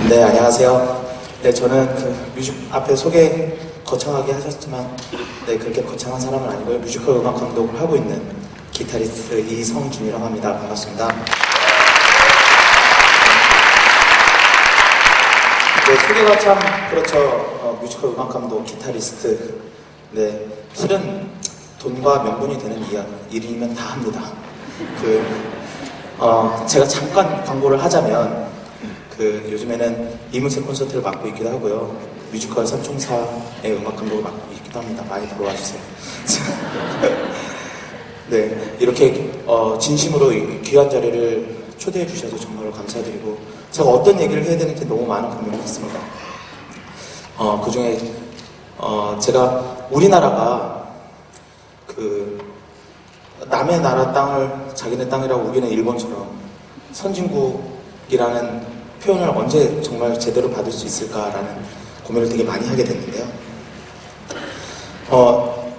네, 안녕하세요. 네, 저는 그 뮤직 앞에 소개 거창하게 하셨지만, 네, 그렇게 거창한 사람은 아니고요. 뮤지컬 음악 감독을 하고 있는 기타리스트 이성준이라고 합니다. 반갑습니다. 네, 소개가 참 그렇죠. 뮤지컬 음악 감독, 기타리스트. 네, 실은 돈과 명분이 되는 일이면 다 합니다. 제가 잠깐 광고를 하자면, 요즘에는 이문세 콘서트를 맡고 있기도 하고요. 뮤지컬 삼총사의 음악 감독을 맡고 있기도 합니다. 많이 들어와 주세요. 네, 이렇게 진심으로 귀한 자리를 초대해 주셔서 정말 감사드리고, 제가 어떤 얘기를 해야 되는지 너무 많은 고민을 했습니다. 그 중에 제가 우리나라가 남의 나라 땅을 자기네 땅이라고 우기는 일본처럼 선진국이라는 표현을 언제 정말 제대로 받을 수 있을까라는 고민을 되게 많이 하게 됐는데요.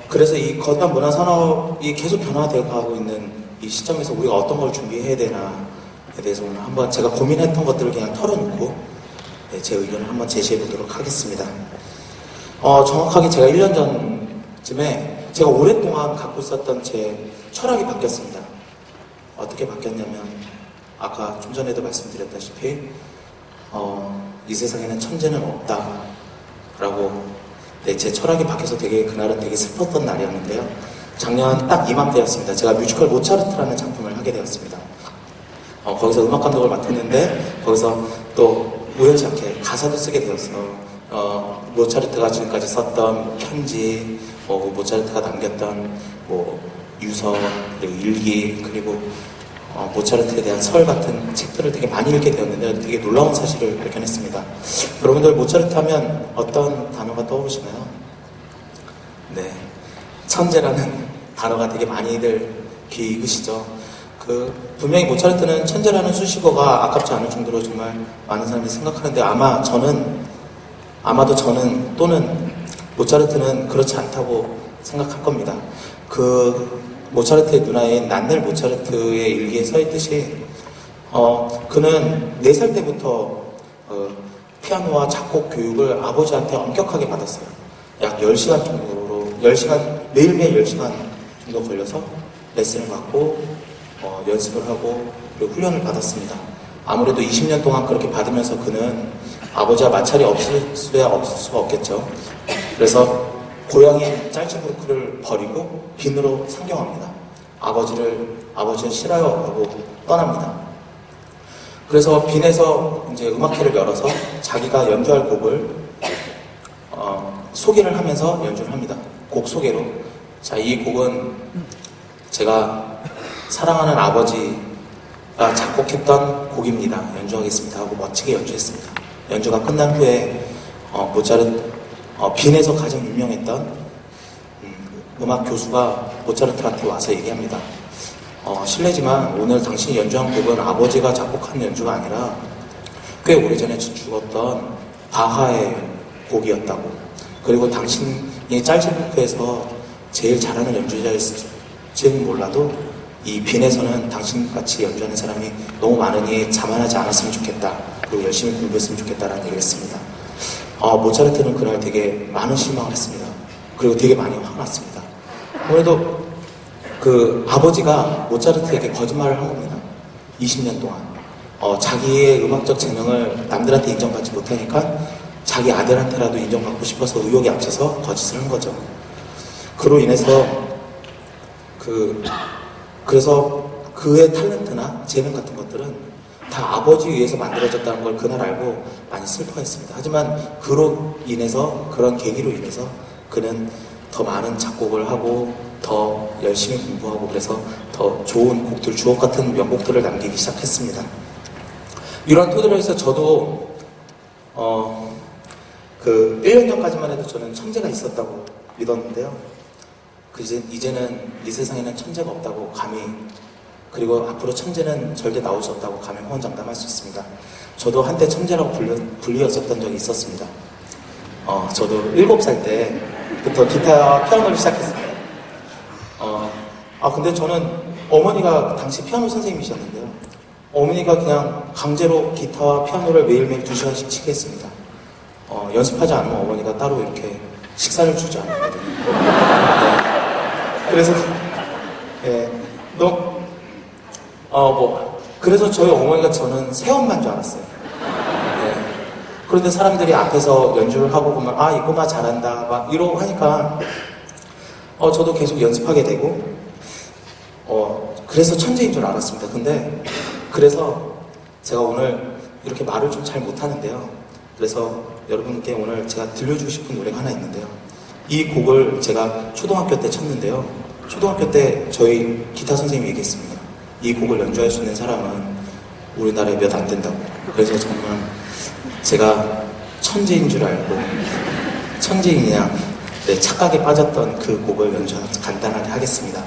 그래서 이 건담 문화 산업이 계속 변화되어 가고 있는 이 시점에서 우리가 어떤 걸 준비해야 되나에 대해서 오늘 한번 제가 고민했던 것들을 그냥 털어놓고 제 의견을 한번 제시해 보도록 하겠습니다. 정확하게 제가 1년 전쯤에 제가 오랫동안 갖고 있었던 제 철학이 바뀌었습니다. 어떻게 바뀌었냐면, 아까 좀 전에도 말씀드렸다시피 이 세상에는 천재는 없다라고 제 철학이 바뀌어서 그날은 되게 슬펐던 날이었는데요. 작년 딱 이맘때였습니다. 제가 뮤지컬 모차르트라는 작품을 하게 되었습니다. 거기서 음악 감독을 맡았는데, 거기서 또 우연치 않게 가사도 쓰게 되었어. 모차르트가 지금까지 썼던 편지, 모차르트가 남겼던 유서, 그리고 일기, 그리고 모차르트에 대한 설 같은 책들을 되게 많이 읽게 되었는데 되게 놀라운 사실을 발견했습니다. 여러분들 모차르트 하면 어떤 단어가 떠오르시나요? 네, 천재라는 단어가 되게 많이들 귀에 익으시죠. 분명히 모차르트는 천재라는 수식어가 아깝지 않을 정도로 정말 많은 사람들이 생각하는데, 아마도 저는 또는 모차르트는 그렇지 않다고 생각할 겁니다. 모차르트의 누나인 난넬 모차르트의 일기에 써있듯이 그는 4살 때부터 피아노와 작곡 교육을 아버지한테 엄격하게 받았어요. 약 10시간 정도로, 매일매일 10시간 정도 걸려서 레슨을 받고 연습을 하고 그리고 훈련을 받았습니다. 아무래도 20년 동안 그렇게 받으면서 그는 아버지와 마찰이 없을 수가 없겠죠. 그래서 고향인 짤츠부르크를 버리고 빈으로 상경합니다. 아버지는 싫어요 하고 떠납니다. 그래서 빈에서 이제 음악회를 열어서 자기가 연주할 곡을 소개를 하면서 연주를 합니다. 곡 소개로. 자, 이 곡은 제가 사랑하는 아버지가 작곡했던 곡입니다. 연주하겠습니다 하고 멋지게 연주했습니다. 연주가 끝난 후에 빈에서 가장 유명했던 음악 교수가 모차르트한테 와서 얘기합니다. 실례지만 오늘 당신이 연주한 곡은 아버지가 작곡한 연주가 아니라 꽤 오래전에 죽었던 바하의 곡이었다고. 그리고 당신이 짤츠부르크에서 제일 잘하는 연주자일지는 몰라도 이 빈에서는 당신같이 연주하는 사람이 너무 많으니 자만하지 않았으면 좋겠다. 그리고 열심히 공부했으면 좋겠다라는 얘기를 했습니다. 모차르트는 그날 되게 많은 실망을 했습니다. 그리고 되게 많이 화가 났습니다. 아무래도 아버지가 모차르트에게 거짓말을 한 겁니다. 20년 동안. 자기의 음악적 재능을 남들한테 인정받지 못하니까 자기 아들한테라도 인정받고 싶어서 의욕에 앞서서 거짓을 한 거죠. 그로 인해서 그래서 그의 탤런트나 재능 같은 것들은 다 아버지 위해서 만들어졌다는 걸 그날 알고 많이 슬퍼했습니다. 하지만 그런 계기로 인해서 그는 더 많은 작곡을 하고 더 열심히 공부하고 그래서 더 좋은 곡들, 주옥 같은 명곡들을 남기기 시작했습니다. 이런 토대로 해서 저도 1년 전까지만 해도 저는 천재가 있었다고 믿었는데요. 이제는 이 세상에는 천재가 없다고 그리고 앞으로 천재는 절대 나올 수 없다고 감히 호언장담할 수 있습니다. 저도 한때 천재라고 불리었었던 적이 있었습니다. 저도 7살 때부터 기타와 피아노를 시작했습니다. 근데 저는 어머니가 당시 피아노 선생님이셨는데요. 어머니가 그냥 강제로 기타와 피아노를 매일매일 2시간씩 치게 했습니다. 연습하지 않으면 어머니가 따로 이렇게 식사를 주지 않았거든요. 네. 그래서, 예, 그래서 저희 어머니가 저는 새엄마인 줄 알았어요. 네. 그런데 사람들이 앞에서 연주를 하고 보면, 아, 이 꼬마 잘한다, 막 이러고 하니까, 저도 계속 연습하게 되고, 그래서 천재인 줄 알았습니다. 근데, 그래서 제가 오늘 이렇게 말을 좀 잘 못하는데요. 그래서 여러분께 오늘 제가 들려주고 싶은 노래가 하나 있는데요. 이 곡을 제가 초등학교 때 쳤는데요. 초등학교 때 저희 기타 선생님이 얘기했습니다. 이 곡을 연주할 수 있는 사람은 우리나라에 몇 안 된다고. 그래서 정말 제가 천재인 줄 알고 천재인 그냥 착각에 빠졌던 그 곡을 연주 간단하게 하겠습니다.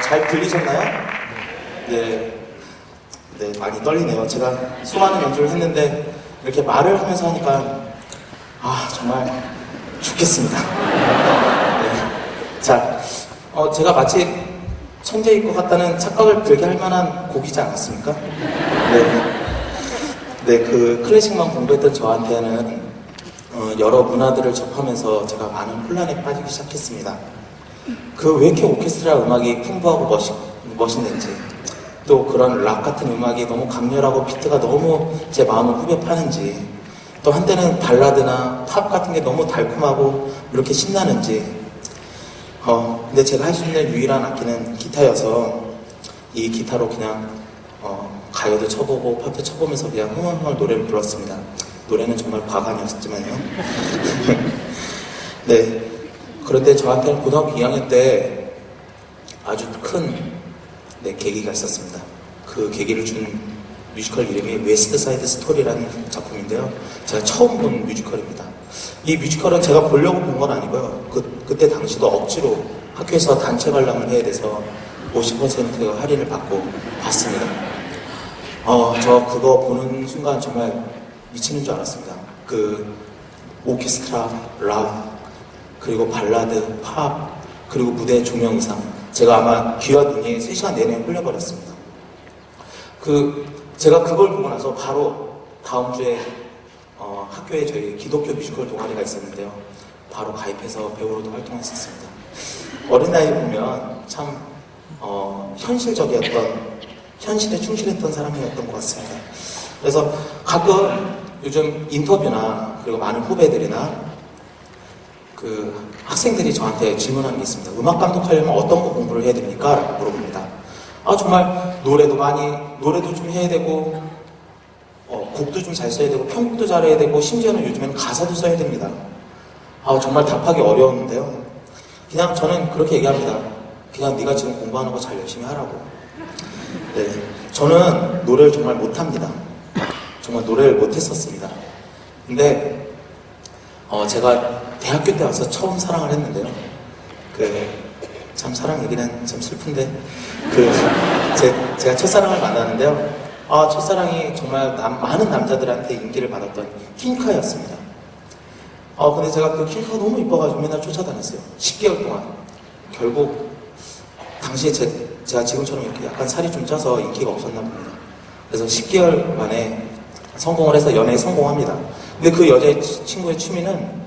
잘 들리셨나요? 네. 네, 많이 떨리네요. 제가 수많은 연주를 했는데 이렇게 말을 하면서 하니까 정말 죽겠습니다. 네. 자, 제가 마치 천재일 것 같다는 착각을 들게 할 만한 곡이지 않았습니까? 네. 네, 그 클래식만 공부했던 저한테는 여러 문화들을 접하면서 제가 많은 혼란에 빠지기 시작했습니다. 왜 이렇게 오케스트라 음악이 풍부하고 멋있는지, 또 그런 락 같은 음악이 너무 강렬하고 비트가 너무 제 마음을 후벼 파는지, 또 한때는 발라드나 팝 같은 게 너무 달콤하고 이렇게 신나는지. 근데 제가 할 수 있는 유일한 악기는 기타여서 이 기타로 그냥 가요도 쳐보고 팝도 쳐보면서 그냥 흥얼흥얼 노래를 불렀습니다. 노래는 정말 과간이었지만요. 네. 그런데 저한테는 고등학교 2학년 때 아주 큰 계기가 있었습니다. 그 계기를 준 뮤지컬 이름이 웨스트 사이드 스토리라는 작품인데요. 제가 처음 본 뮤지컬입니다. 이 뮤지컬은 제가 보려고 본 건 아니고요. 그때 당시도 억지로 학교에서 단체 관람을 해야 돼서 50% 할인을 받고 봤습니다. 저 그거 보는 순간 정말 미치는 줄 알았습니다. 그 오케스트라, 락, 그리고 발라드, 팝, 그리고 무대 조명 의상. 제가 아마 귀와 눈이 3시간 내내 흘려버렸습니다. 제가 그걸 보고 나서 바로 다음 주에 학교에 저희 기독교 뮤지컬 동아리가 있었는데요. 바로 가입해서 배우로도 활동했었습니다. 어린 나이 보면 참 현실적이었던, 현실에 충실했던 사람이었던 것 같습니다. 그래서 가끔 요즘 인터뷰나 그리고 많은 후배들이나 그 학생들이 저한테 질문하는 게 있습니다. 음악 감독하려면 어떤 거 공부를 해야 됩니까? 라고 물어봅니다. 정말 노래도 좀 해야 되고 곡도 좀 잘 써야 되고 편곡도 잘해야 되고 심지어는 요즘에는 가사도 써야 됩니다. 정말 답하기 어려웠는데요. 그냥 저는 그렇게 얘기합니다. 그냥 네가 지금 공부하는 거 잘 열심히 하라고. 네, 저는 노래를 정말 못합니다. 정말 노래를 못했었습니다. 근데 제가 대학교 때 와서 처음 사랑을 했는데요. 참 사랑 얘기는 참 슬픈데 제가 첫사랑을 만났는데요. 첫사랑이 정말 많은 남자들한테 인기를 받았던 퀸카였습니다. 근데 제가 그 퀸카가 너무 이뻐가지고 맨날 쫓아다녔어요. 10개월 동안. 결국 당시에 제가 지금처럼 이렇게 약간 살이 좀 쪄서 인기가 없었나 봅니다. 그래서 10개월 만에 성공을 해서 연애에 성공합니다. 근데 그 여자친구의 취미는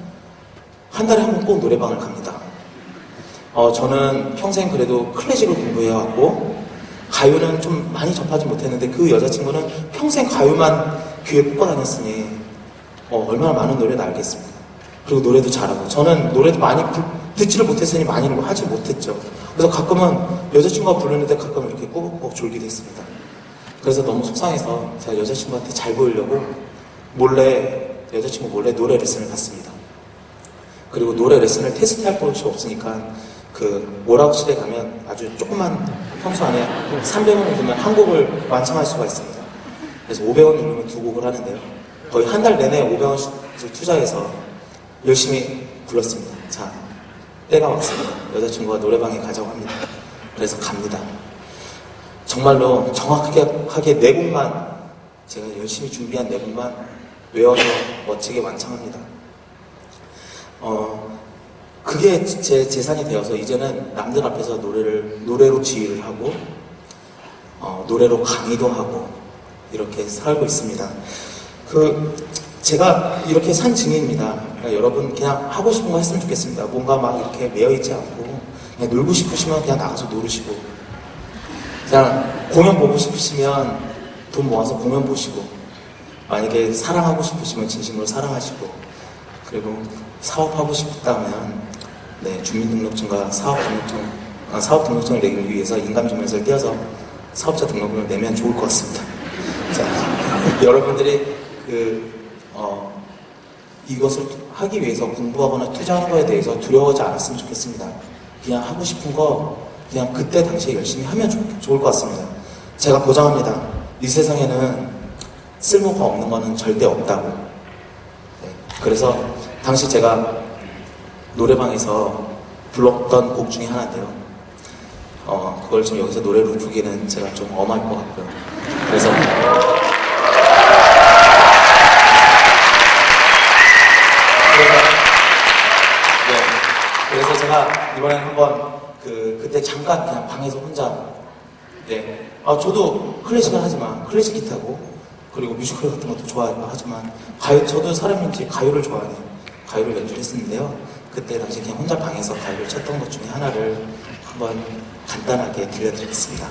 한 달에 한 번 꼭 노래방을 갑니다. 저는 평생 그래도 클래식을 공부해왔고 가요는 좀 많이 접하지 못했는데 그 여자친구는 평생 가요만 귀에 꽂고 다녔으니 얼마나 많은 노래를 알겠습니까? 그리고 노래도 잘하고 저는 노래도 많이 듣지를 못했으니 많이는 하지 못했죠. 그래서 가끔은 여자친구가 부르는데 가끔 이렇게 꾸벅꾸벅 졸기도 했습니다. 그래서 너무 속상해서 제가 여자친구한테 잘 보이려고 여자친구 몰래 노래 레슨을 갔습니다. 그리고 노래 레슨을 테스트할 곳이 없으니까 그 오락실에 가면 아주 조그만 평소 안에 300원을 주면 한 곡을 완성할 수가 있습니다. 그래서 500원 누르면 2곡을 하는데요. 거의 한 달 내내 500원씩을 투자해서 열심히 불렀습니다. 자, 때가 왔습니다. 여자친구가 노래방에 가자고 합니다. 그래서 갑니다. 정말로 정확하게 4곡만, 제가 열심히 준비한 4곡만 외워서 멋지게 완창합니다. 그게 제 재산이 되어서 이제는 남들 앞에서 노래로 지휘를 하고 노래로 강의도 하고 이렇게 살고 있습니다. 제가 이렇게 산 증인입니다. 그러니까 여러분 그냥 하고 싶은 거 했으면 좋겠습니다. 뭔가 막 이렇게 매여있지 않고 그냥 놀고 싶으시면 그냥 나가서 놀으시고 그냥 공연 보고 싶으시면 돈 모아서 공연 보시고 만약에 사랑하고 싶으시면 진심으로 사랑하시고 그리고 사업하고 싶다면 주민등록증과 사업등록증을 내기 위해서 인감증명서를 떼어서 사업자 등록금을 내면 좋을 것 같습니다. 자, 여러분들이 이것을 하기 위해서 공부하거나 투자하는 거에 대해서 두려워하지 않았으면 좋겠습니다. 그냥 하고 싶은 거 그냥 그때 당시에 열심히 하면 좋을 것 같습니다. 제가 보장합니다. 이 세상에는 쓸모가 없는 거는 절대 없다고. 그래서 당시 제가 노래방에서 불렀던 곡 중에 하나인데요. 그걸 좀 여기서 노래로 부르기는 제가 좀 엄할 것 같고요. 그래서 제가 이번에는 한번 그때 잠깐 그냥 방에서 혼자 저도 클래식을 하지만 클래식 기타고 그리고 뮤지컬 같은 것도 좋아하고 하지만 저도 사람인지 가요를 좋아하는 가요를 연주를 했었는데요. 그때 당시 그냥 혼자 방에서 가요를 쳤던 것 중에 하나를 한번 간단하게 들려드리겠습니다.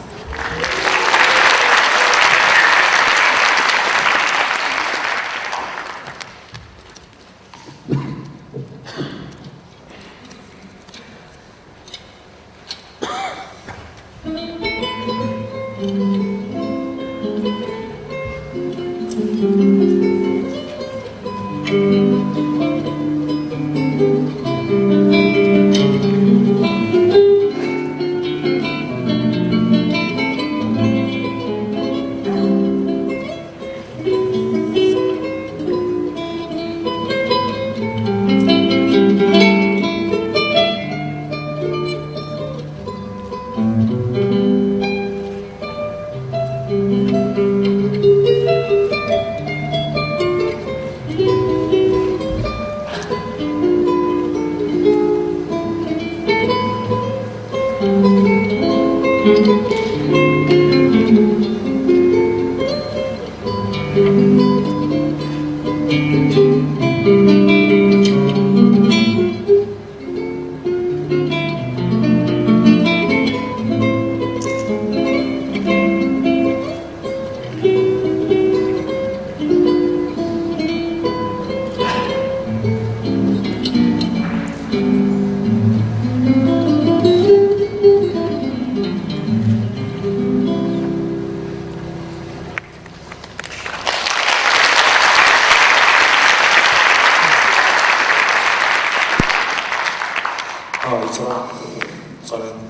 저는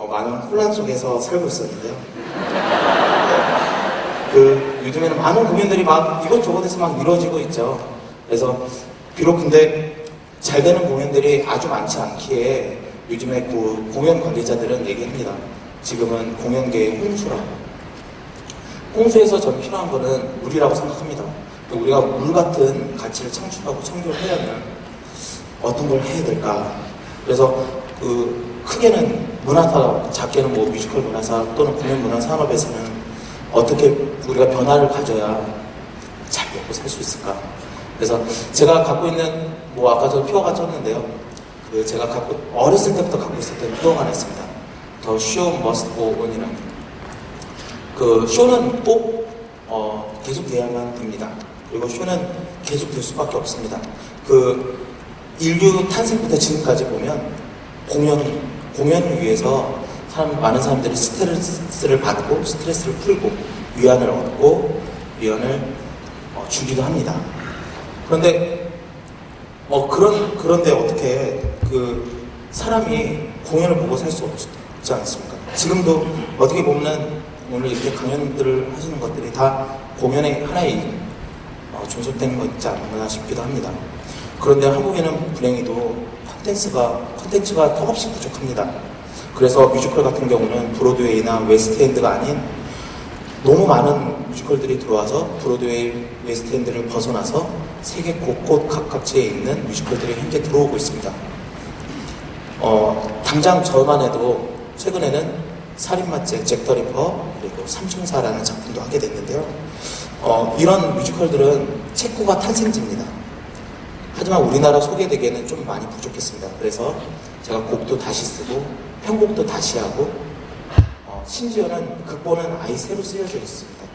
많은 혼란 속에서 살고 있었는데요. 요즘에는 많은 공연들이 막 이것저것에서 막 이루어지고 있죠. 그래서 비록 근데 잘 되는 공연들이 아주 많지 않기에 요즘에 그 공연 관계자들은 얘기합니다. 지금은 공연계의 홍수라고. 홍수에서 저는 필요한 거는 물이라고 생각합니다. 우리가 물 같은 가치를 창출하고 창조하려면 어떤 걸 해야 될까? 그래서 크게는 문화사, 작게는 뭐 뮤지컬 문화사 또는 공연 문화 산업에서는 어떻게 우리가 변화를 가져야 잘 먹고 살 수 있을까? 그래서 제가 갖고 있는 뭐 아까 저 표어가 쪘는데요. 제가 어렸을 때부터 갖고 있었던 표어가 하나 있습니다. The show must go on이라는. 쇼는 꼭 계속 돼야만 됩니다. 그리고 쇼는 계속 될 수밖에 없습니다. 인류 탄생부터 지금까지 보면 공연을 위해서 많은 사람들이 스트레스를 받고 스트레스를 풀고 위안을 얻고 위안을 주기도 합니다. 그런데 그런데 어떻게 사람이 공연을 보고 살 수 없지 않습니까? 지금도 어떻게 보면 오늘 이렇게 강연들을 하시는 것들이 다 공연의 하나의 존속되는 거 있지 않나 싶기도 합니다. 그런데 한국에는 불행히도 콘텐츠가 턱없이 부족합니다. 그래서 뮤지컬 같은 경우는 브로드웨이나 웨스트엔드가 아닌 너무 많은 뮤지컬들이 들어와서 브로드웨이, 웨스트엔드를 벗어나서 세계 곳곳 각각지에 있는 뮤지컬들이 현재 들어오고 있습니다. 당장 저만 해도 최근에는 살인마죄, 잭 더 리퍼, 그리고 삼총사라는 작품도 하게 됐는데요. 이런 뮤지컬들은 체코가 탄생지입니다. 하지만 우리나라 소개되기에는 좀 많이 부족했습니다. 그래서 제가 곡도 다시 쓰고 편곡도 다시 하고 심지어는 극본은 아예 새로 쓰여져 있습니다.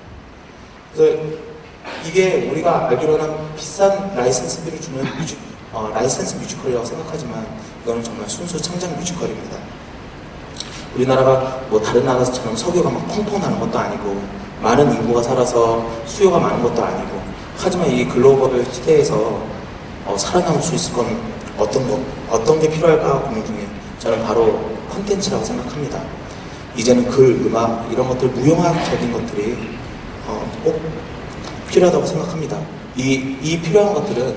그래서 이게 우리가 알기로는 비싼 라이센스비를 주는 라이센스 뮤지컬이라고 생각하지만 이거는 정말 순수 창작 뮤지컬입니다. 우리나라가 뭐 다른 나라처럼 석유가 막 펑펑 나는 것도 아니고 많은 인구가 살아서 수요가 많은 것도 아니고 하지만 이 글로벌 시대에서 살아남을 수 있을 건 어떤 게 필요할까 고민 중에 저는 바로 콘텐츠라고 생각합니다. 이제는 글, 음악 이런 것들 무용학적인 것들이 꼭 필요하다고 생각합니다. 이 필요한 것들은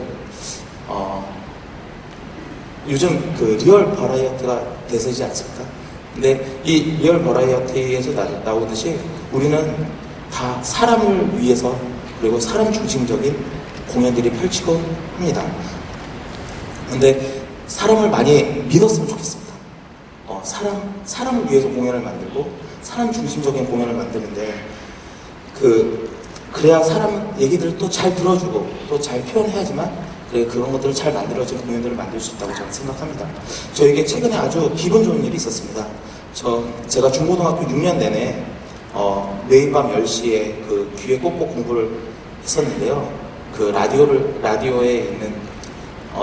요즘 리얼 버라이어티가 대세지 않습니까? 근데 이 리얼 버라이어티에서 나오듯이 우리는 다 사람을 위해서 그리고 사람 중심적인 공연들이 펼치고 합니다. 근데 사람을 많이 믿었으면 좋겠습니다. 사람을 위해서 공연을 만들고 사람 중심적인 공연을 만드는데 그래야 사람 얘기들을 또 잘 들어주고 또 잘 표현해야지만 그런 것들을 잘 만들어진 공연들을 만들 수 있다고 저는 생각합니다. 저에게 최근에 아주 기분 좋은 일이 있었습니다. 제가 중고등학교 6년 내내 매일 밤 10시에 귀에 꽂고 공부를 했었는데요. 라디오에 있는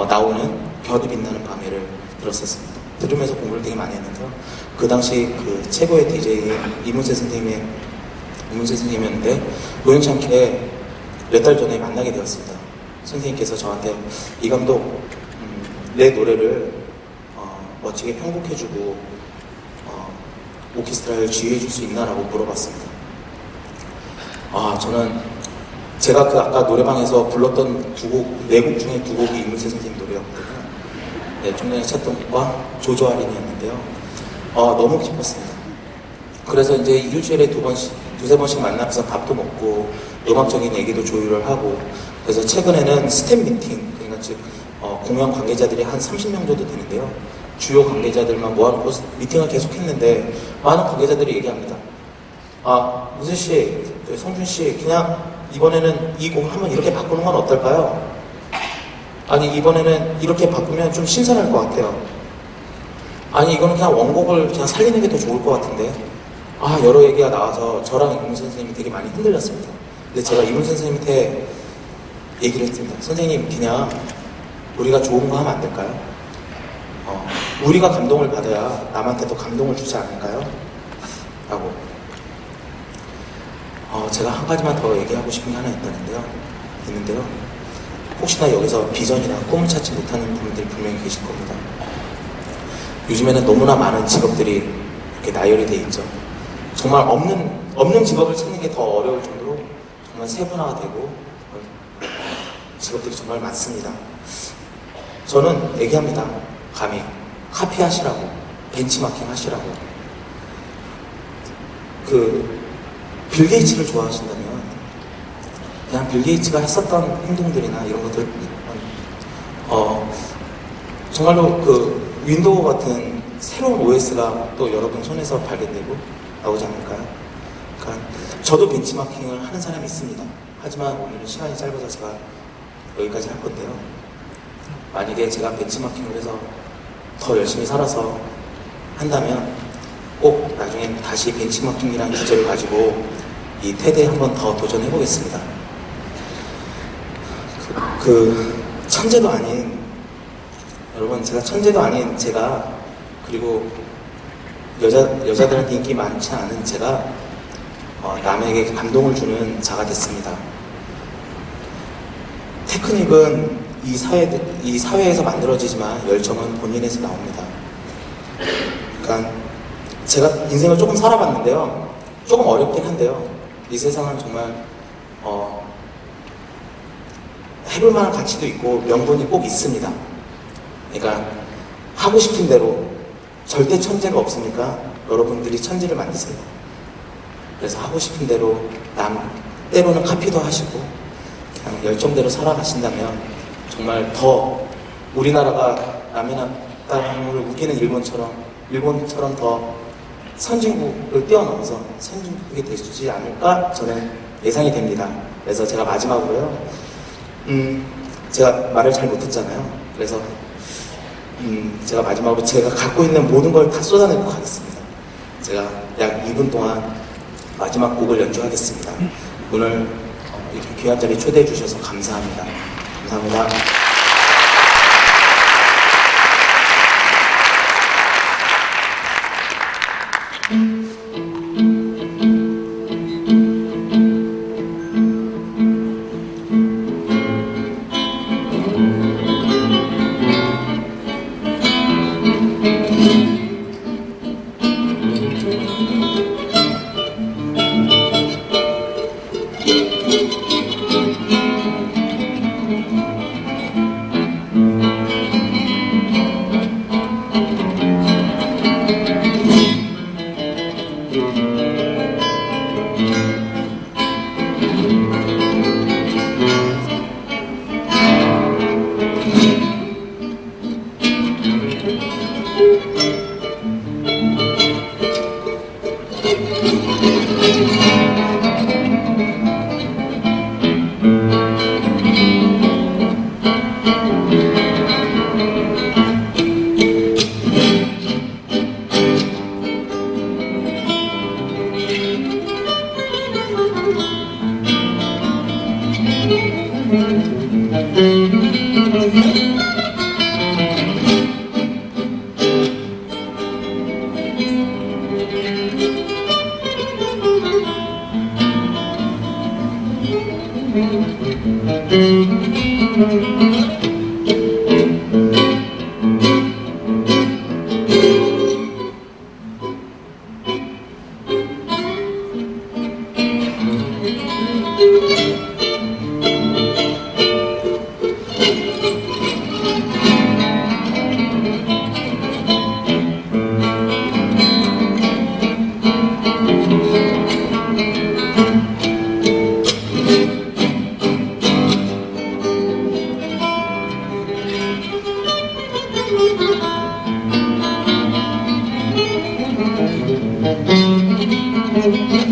나오는 별이 빛나는 밤에를 들었었습니다. 들으면서 공부를 되게 많이 했는데요. 그 당시 최고의 DJ인 이문세 선생님이었는데 우연치 않게 몇 달 전에 만나게 되었습니다. 선생님께서 저한테 이 감독 내 노래를 멋지게 편곡해주고 오케스트라를 지휘해줄 수 있나라고 물어봤습니다. 저는 제가 아까 노래방에서 불렀던 네 곡 중에 2곡이 이문세 선생님 노래였거든요. 네, 좀 전에 찾던 곡과 조조아린이었는데요. 너무 기뻤습니다. 그래서 이제 일주일에 두세 번씩 만나면서 밥도 먹고 음악적인 얘기도 조율을 하고 그래서 최근에는 스텝 미팅, 그러니까 즉 공연 관계자들이 한 30명 정도 되는데요. 주요 관계자들만 모아놓고 미팅을 계속했는데 많은 관계자들이 얘기합니다. 문세 씨, 성준 씨, 그냥 이번에는 이 곡 한번 이렇게 바꾸는 건 어떨까요? 아니 이번에는 이렇게 바꾸면 좀 신선할 것 같아요. 아니 이거는 그냥 원곡을 그냥 살리는 게 더 좋을 것 같은데. 여러 얘기가 나와서 저랑 이문세 선생님이 되게 많이 흔들렸습니다. 근데 제가 이문세 선생님한테 얘기를 했습니다. 선생님 그냥 우리가 좋은 거 하면 안 될까요? 우리가 감동을 받아야 남한테도 감동을 주지 않을까요? 라고. 제가 한 가지만 더 얘기하고 싶은 게 하나 있는데요. 혹시나 여기서 비전이나 꿈을 찾지 못하는 분들이 분명히 계실 겁니다. 요즘에는 너무나 많은 직업들이 이렇게 나열이 돼 있죠. 정말 없는 직업을 찾는 게 더 어려울 정도로 정말 세분화되고 직업들이 정말 많습니다. 저는 얘기합니다. 감히 카피 하시라고, 벤치마킹 하시라고. 빌 게이츠를 좋아하신다면 그냥 빌 게이츠가 했었던 행동들이나 이런 것들 정말로 윈도우 같은 새로운 OS가 또 여러분 손에서 발견되고 나오지 않을까요? 그러니까 저도 벤치마킹을 하는 사람이 있습니다. 하지만 오늘은 시간이 짧아서 제가 여기까지 할 건데요. 만약에 제가 벤치마킹을 해서 더 열심히 살아서 한다면 꼭 나중에 다시 벤치마킹이라는 주제를 가지고 이 테드에 한 번 더 도전해 보겠습니다. 천재도 아닌 여러분, 제가 천재도 아닌 제가, 그리고 여자들한테 인기 많지 않은 제가 남에게 감동을 주는 자가 됐습니다. 테크닉은 이 사회에서 만들어지지만 열정은 본인에서 나옵니다. 그러니까 제가 인생을 조금 살아봤는데요. 조금 어렵긴 한데요. 이 세상은 정말 해볼 만한 가치도 있고 명분이 꼭 있습니다. 그러니까 하고 싶은 대로, 절대 천재가 없으니까 여러분들이 천재를 만드세요. 그래서 하고 싶은 대로, 때로는 카피도 하시고 그냥 열정대로 살아가신다면 정말 더 우리나라가 남의 나라를 우기는 일본처럼 더 선진국을 뛰어넘어서 선진국이 되지 않을까 저는 예상이 됩니다. 그래서 제가 마지막으로요, 제가 말을 잘 못했잖아요. 그래서 제가 마지막으로 제가 갖고 있는 모든 걸 다 쏟아내고 가겠습니다. 제가 약 2분 동안 마지막 곡을 연주하겠습니다. 오늘 이렇게 귀한 자리에 초대해 주셔서 감사합니다. 감사합니다. Thank you.